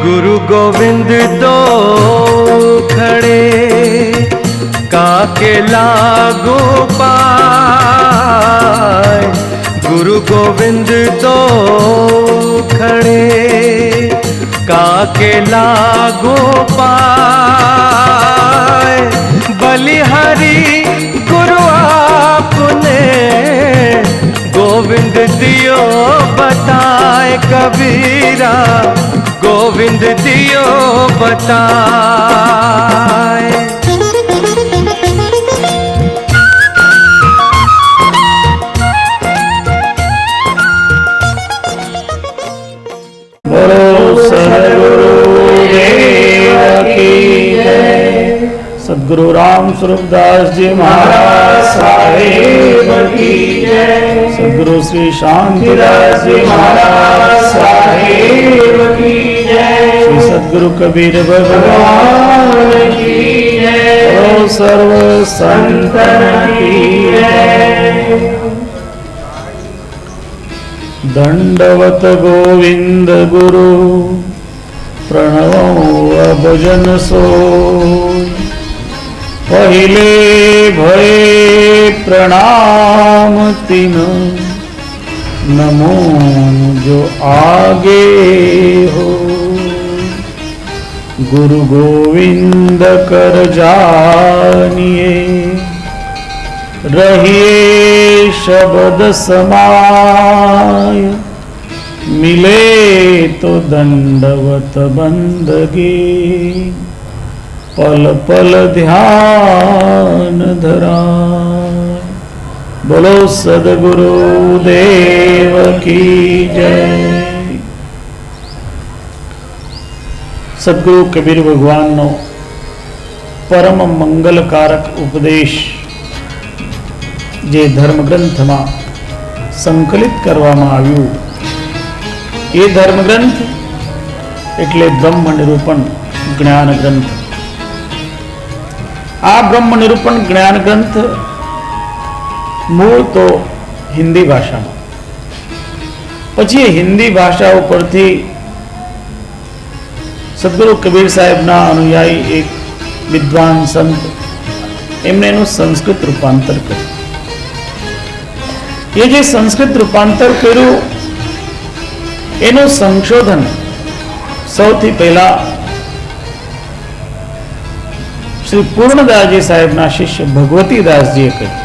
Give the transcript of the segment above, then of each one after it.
गुरु गोविंद दो खड़े काके लागू पाए। गुरु गोविंद दो खड़े काके लागू पाए। बलिहारी गुरु आपने गोविंद दियो बताए। कबीरा गोविंद दियो बताए। बोलो सद्गुरु देव की जय। सद्गुरु राम स्वरूप दास जी महाराज साहेब की जय। सद्गुरु श्री शांतिदास जी महाराज साहेब की जय। श्री सद्गुरु कबीर भगवान की जय। बोलो सर्व संतन की जय। दंडवत गोविंद गुरु प्रणवो भजन सो। पहिले भये प्रणाम तिन नमो जो आगे हो। गुरु गोविंद कर जानिए रहिए शब्द समाय। मिले तो दंडवत बंदगी पल पल ध्यान धराय। बोलो सद्गुरु देव की जय। सद्गुरु कबीर भगवान नो परम मंगलकारक उपदेश जे धर्मग्रंथ में संकलित करवामां आव्युं। ये धर्मग्रंथ एटले ब्रह्म निरूपण ज्ञान ग्रंथ। आ ब्रह्म निरूपण ज्ञान ग्रंथ मूळ तो हिंदी भाषा में, पछी हिंदी भाषा उपरथी सद्गुरु कबीर साहेब ना अनुयायी एक विद्वान संत एमणे एनुं संस्कृत रूपांतर कर्युं। ये जे संस्कृत रूपांतर कर्युं एनुं संशोधन सौथी पहला श्री पूर्णदासजी साहेब ना शिष्य भगवतीदास जी कर्युं।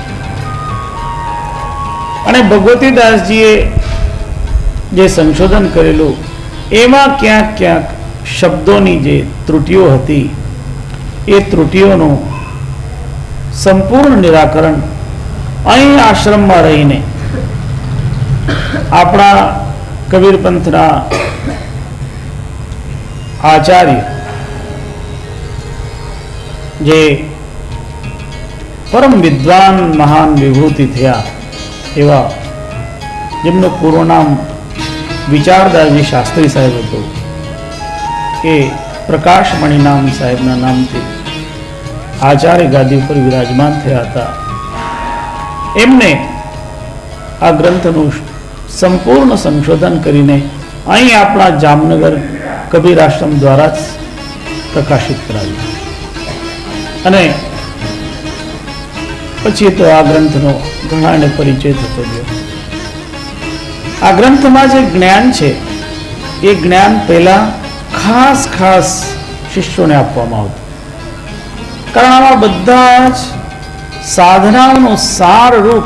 अने भगवतीदासजीए जे संशोधन करेलुं एमां क्यांक क्यांक शब्दोनी जे त्रुटिओ हती ए त्रुटिओनुं संपूर्ण निराकरण अहीं आश्रम में रहीने आपणा कबीर पंथना आचार्य जे परम विद्वान महान विभूति थया एवा जेमनुं पूर्व नाम विचारदासजी शास्त्री साहेब हतुं ए प्रकाशमणि नाम साहेबना नामथी आचार्य गादी पर विराजमान थया हता। एमने आ ग्रंथनुं संपूर्ण संशोधन करीने अहीं आपणा जामनगर कबीर आश्रम द्वारा ज प्रकाशित कराव्युं। अने पछी तो आ ग्रंथनो घणाने परिचय थतो गयो। आ ग्रंथमां जे ज्ञान छे ए ज्ञान पहेला खास खास शिष्योने आपवामां आवतुं, कारण आमां बधा ज साधनाओनो सार रूप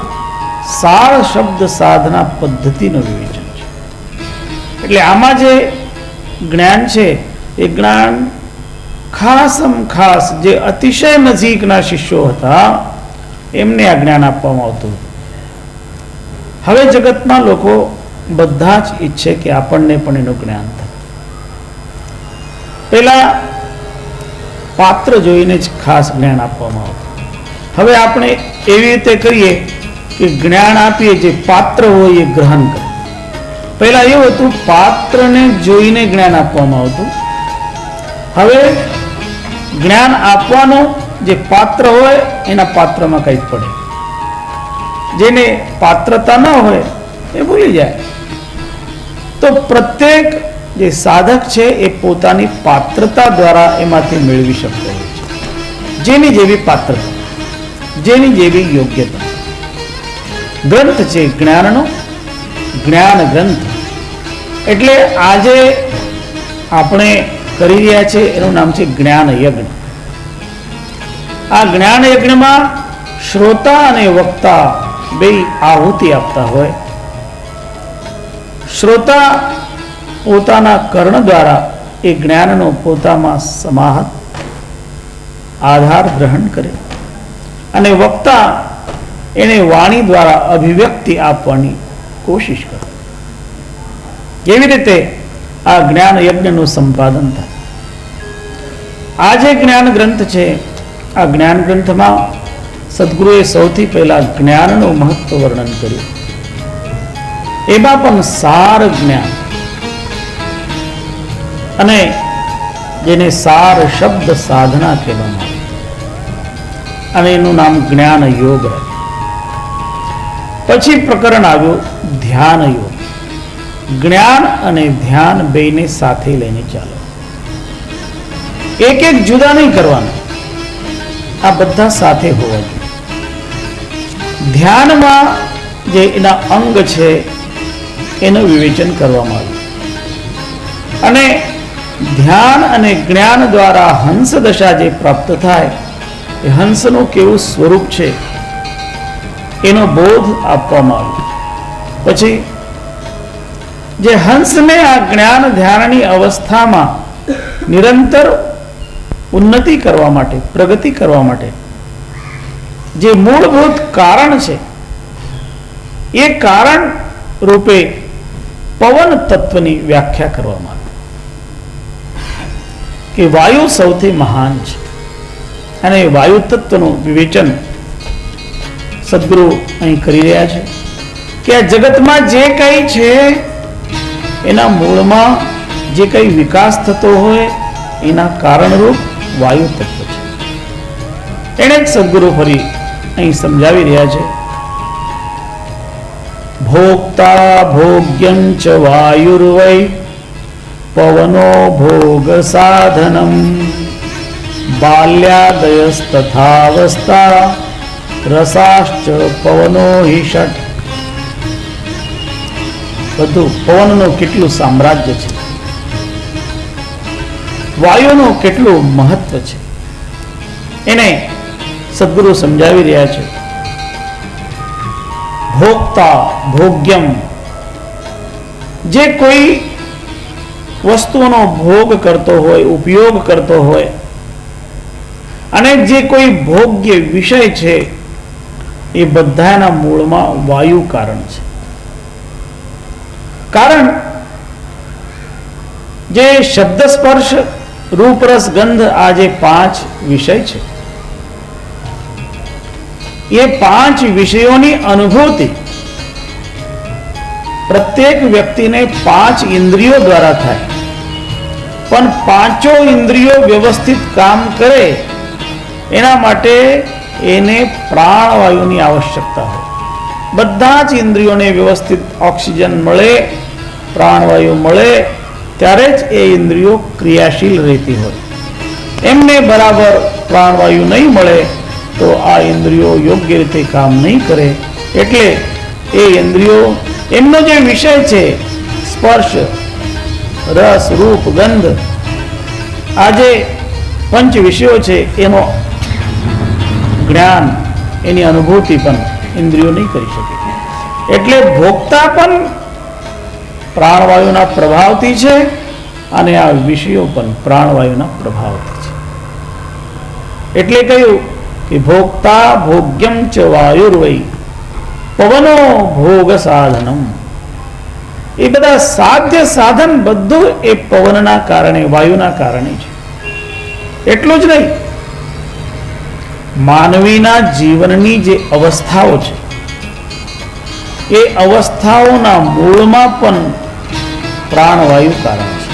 सार शब्द साधना पद्धति विवेचन है। એટલે આમાં જે જ્ઞાન છે એ જ્ઞાન ખાસમ ખાસ જે અતિશય નજીકના શિષ્યો હતા એમને આ જ્ઞાન આપવામાં આવતું હતું। હવે જગતમાં લોકો બધા જ ઈચ્છે કે આપણને પણ એનું જ્ઞાન થાય। પહેલા પાત્ર જોઈને જ ખાસ જ્ઞાન આપવામાં આવતું। હવે આપણે એવી રીતે કરીએ कि ज्ञान आपीए जे पात्र होय ए ग्रहण करे। पहला एवुं हतुं पात्रने जोईने ज्ञान आपवामां आवतुं। हवे ज्ञान आपवानो जे पात्र होय एना पात्रमां कंई पड़े, जेने पात्रता न होय ए भूली जाए। तो प्रत्येक જે સાધક છે એ પોતાની પાત્રતા દ્વારા એમાંથી મેળવી શકતો હોય છે. જેની જેવી પાત્રતા, જેની જેવી યોગ્યતા. ગ્રંથ છે જ્ઞાનનો, જ્ઞાન ગ્રંથ. એટલે આજે આપણે કરી રહ્યા છે એનું નામ છે જ્ઞાન યજ્ઞ. આ જ્ઞાન યજ્ઞમાં શ્રોતા અને વક્તા બે આહુતિ આપતા હોય. શ્રોતા પોતાના કર્ણ દ્વારા એ જ્ઞાનનો પોતામાં સમાહત આધાર ગ્રહણ કરે અને વક્તા એને વાણી દ્વારા અભિવ્યક્તિ આપવાની કોશિશ કરે. એવી રીતે આ જ્ઞાન યજ્ઞનું સંપાદન થાય. આ જે જ્ઞાન ગ્રંથ છે, આ જ્ઞાન ગ્રંથમાં સદગુરુએ સૌથી પહેલા જ્ઞાનનું મહત્વ વર્ણન કર્યું. એમાં પણ સાર જ્ઞાન, અને જેને સાર શબ્દ સાધના કહેવામાં આવે, અને એનું નામ જ્ઞાન યોગ રાખ્યું. પછી પ્રકરણ આવ્યું ધ્યાન યોગ. જ્ઞાન અને ધ્યાન બેને સાથે લઈને ચાલો. એક એક જુદા નહીં કરવાના, આ બધા સાથે હોવા જોઈએ. ધ્યાનમાં જે એના અંગ છે એનું વિવેચન કરવામાં આવ્યું, અને ધ્યાન અને જ્ઞાન દ્વારા હંસ દશા જે પ્રાપ્ત થાય એ હંસનું કેવું સ્વરૂપ છે એનો બોધ આપવામાં આવ્યો. પછી જે હંસને આ જ્ઞાન ધ્યાનની અવસ્થામાં નિરંતર ઉન્નતિ કરવા માટે, પ્રગતિ કરવા માટે જે મૂળભૂત કારણ છે એ કારણ રૂપે પવન તત્વની વ્યાખ્યા કરવામાં આવી કે વાયુ સૌથી મહાન છે. અને વાયુ તત્વનું વિવેચન સદગુરુ અહીં કરી રહ્યા છે કે આ જગતમાં જે કંઈ છે એના મૂળમાં જે કંઈ વિકાસ થતો હોય એના કારણરૂપ વાયુ તત્વ છે. એને જ સદગુરુ ફરી અહીં સમજાવી રહ્યા છે. ભોક્તા ભોગ્યં ચ વાયુર્વૈ પવનો ભોગ સાધનમ બાલ્યાદયસ્તથાવસ્થા રસાશ્ચ પવનો હિ ષટ. બધું પવનનું કેટલું સામ્રાજ્ય છે, વાયુનું કેટલું મહત્વ છે, એને સદગુરુ સમજાવી રહ્યા છે. ભોક્તા ભોગ્યમ, જે કોઈ વસ્તુનો ભોગ કરતો હોય, ઉપયોગ કરતો હોય, અને જે કોઈ ભોગ્ય વિષય છે એ બધાના મૂળમાં વાયુ કારણ છે. કારણ જે શબ્દ સ્પર્શ રૂપ રસ ગંધ, આ જે 5 વિષય છે એ 5 વિષયોની અનુભૂતિ પ્રત્યેક વ્યક્તિને 5 ઇન્દ્રિયો દ્વારા થાય. પણ 5 ઇન્દ્રિયો વ્યવસ્થિત કામ કરે એના માટે એને પ્રાણવાયુની આવશ્યકતા હોય. બધા જ ઇન્દ્રિયોને વ્યવસ્થિત ઓક્સિજન મળે, પ્રાણવાયુ મળે, ત્યારે જ એ ઇન્દ્રિયો ક્રિયાશીલ રહેતી હોય. એમને બરાબર પ્રાણવાયુ નહીં મળે તો આ ઇન્દ્રિયો યોગ્ય રીતે કામ નહીં કરે. એટલે એ ઇન્દ્રિયો એમનો જે વિષય છે સ્પર્શ રસ રૂપ ગંધ, આ જે 5 વિષયો છે એનો જ્ઞાન, એની અનુભૂતિ પણ ઇન્દ્રિયો નહીં કરી શકે. એટલે ભોગતા પણ પ્રાણવાયુના પ્રભાવથી છે અને આ વિષયો પણ પ્રાણવાયુના પ્રભાવથી છે. એટલે કહ્યું કે ભોક્તા ભોગ્યમ ચ વાયુર્વૈ પવનો ભોગ સાધનમ. એ બધા સાધ્ય સાધન બધું એ પવનના કારણે, વાયુના કારણે છે. એટલું જ નહીં, માનવીના જીવનની જે અવસ્થાઓ છે એ અવસ્થાઓના મૂળમાં પણ પ્રાણવાયુ કારણ છે.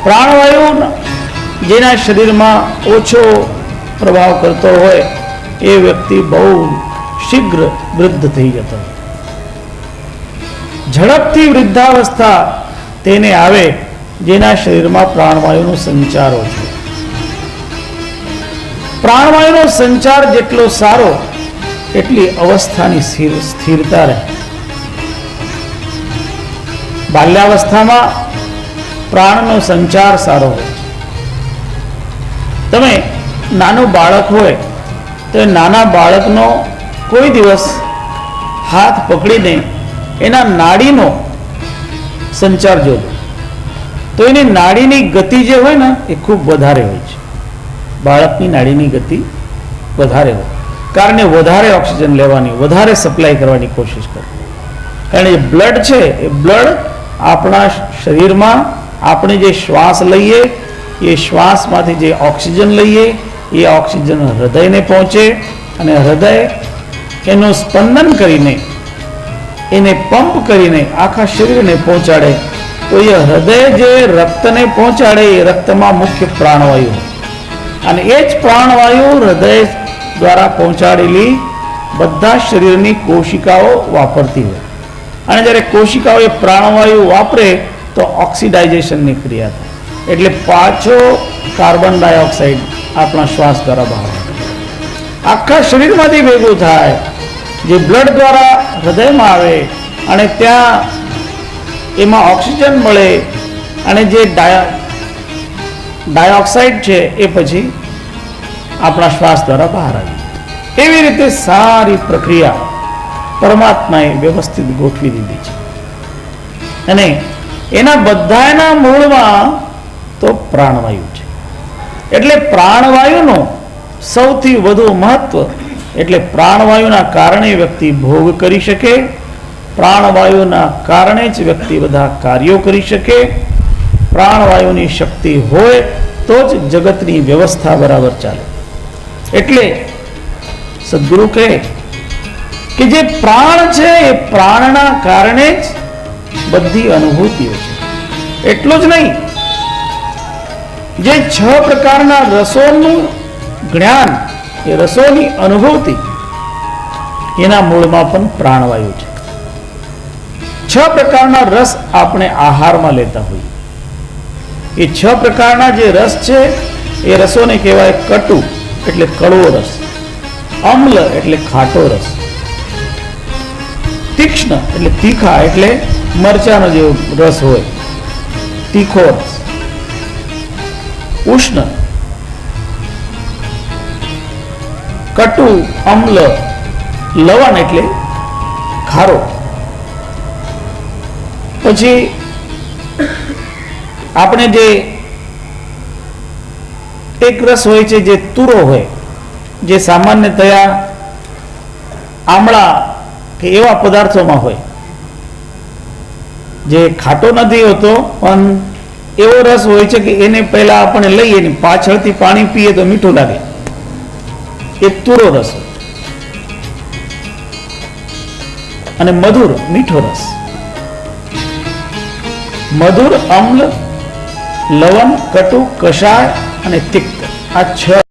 પ્રાણવાયુ જેના શરીરમાં ઓછો પ્રભાવ કરતો હોય એ વ્યક્તિ બહુ શીઘ્ર વૃદ્ધ થઈ જતો હોય. ઝડપથી વૃદ્ધાવસ્થા તેને આવે જેના શરીરમાં પ્રાણવાયુનો સંચાર ઓછો. પ્રાણવાયુનો સંચાર જેટલો સારો એટલી અવસ્થાની સ્થિરતા રહે. બાલ્યાવસ્થામાં પ્રાણનો સંચાર સારો હોય. તમે નાનું બાળક હોય તો એ નાના બાળકનો કોઈ દિવસ હાથ પકડીને એના નાડીનો સંચાર જોજો તો એની નાડીની ગતિ જે હોય ને એ ખૂબ વધારે હોય છે. બાળકની નાડીની ગતિ વધારે હોય કારણ કે વધારે ઓક્સિજન લેવાની, વધારે સપ્લાય કરવાની કોશિશ કરે. કારણ કે બ્લડ છે એ બ્લડ આપણા શરીરમાં આપણે જે શ્વાસ લઈએ એ શ્વાસમાંથી જે ઓક્સિજન લઈએ એ ઓક્સિજન હૃદયને પહોંચે અને હૃદય એનું સ્પંદન કરીને એને પંપ કરીને આખા શરીરને પહોંચાડે. તો એ હૃદય જે રક્તને પહોંચાડે એ રક્તમાં મુખ્ય પ્રાણવાયુ અને એ જ પ્રાણવાયુ હૃદય દ્વારા પહોંચાડેલી બધા શરીરની કોશિકાઓ વાપરતી હોય. અને જ્યારે કોશિકાઓ એ પ્રાણવાયુ વાપરે તો ઓક્સિડાઇઝેશનની ક્રિયા થાય એટલે પાછો કાર્બન ડાયોક્સાઇડ આપણા શ્વાસ દ્વારા બહાર આખા શરીરમાંથી ભેગું થાય, જે બ્લડ દ્વારા હૃદયમાં આવે અને ત્યાં એમાં ઓક્સિજન મળે અને જે ડાયોક્સાઇડ છે એ પછી આપણા શ્વાસ દ્વારા બહાર આવે. એવી રીતે સારી પ્રક્રિયા પરમાત્માએ વ્યવસ્થિત ગોઠવી દીધી છે અને એના બધાના મૂળમાં તો પ્રાણવાયુ છે. એટલે પ્રાણવાયુનો સૌથી વધુ મહત્વ એટલે પ્રાણવાયુના કારણે વ્યક્તિ ભોગ કરી શકે, પ્રાણવાયુના કારણે જ વ્યક્તિ બધા કાર્યો કરી શકે. પ્રાણવાયુની શક્તિ હોય તો જ જગતની વ્યવસ્થા બરાબર ચાલે. એટલે સદગુરુ કહે કે જે પ્રાણ છે એ પ્રાણના કારણે જ બધી અનુભૂતિઓ છે. એટલું જ નહીં, જે 6 પ્રકારના રસોનું જ્ઞાન એ રસોની અનુભૂતિ એના મૂળમાં પણ પ્રાણવાયુ છે. 6 પ્રકારના રસ આપણે આહારમાં લેતા હોઈએ. એ 6 પ્રકારના જે રસ છે એ રસોને કહેવાય કટુ એટલે કડવો રસ, અમ્લ એટલે ખાટો રસ, તીક્ષ્ણ એટલે તીખા એટલે મરચાનો જે રસ હોય તીખો રસ, ઉષ્ણ કટુ, અમ્લ, લવણ એટલે ખારો. પછી આપણે જે એક રસ હોય છે જે તુરો હોય, જે સામાન્યતયા આમળા કે એવા પદાર્થોમાં હોય, જે ખાટો નથી હોતો પણ એવો રસ હોય છે કે એને પહેલા આપણે લઈએ ને પાછળથી પાણી પીએ તો મીઠું લાગે, એ તુરો રસ હોય. અને મધુર મીઠો રસ, મધુર, અમ્લ, લવણ, કટુ, કષાય અને તિક્ત, આ 6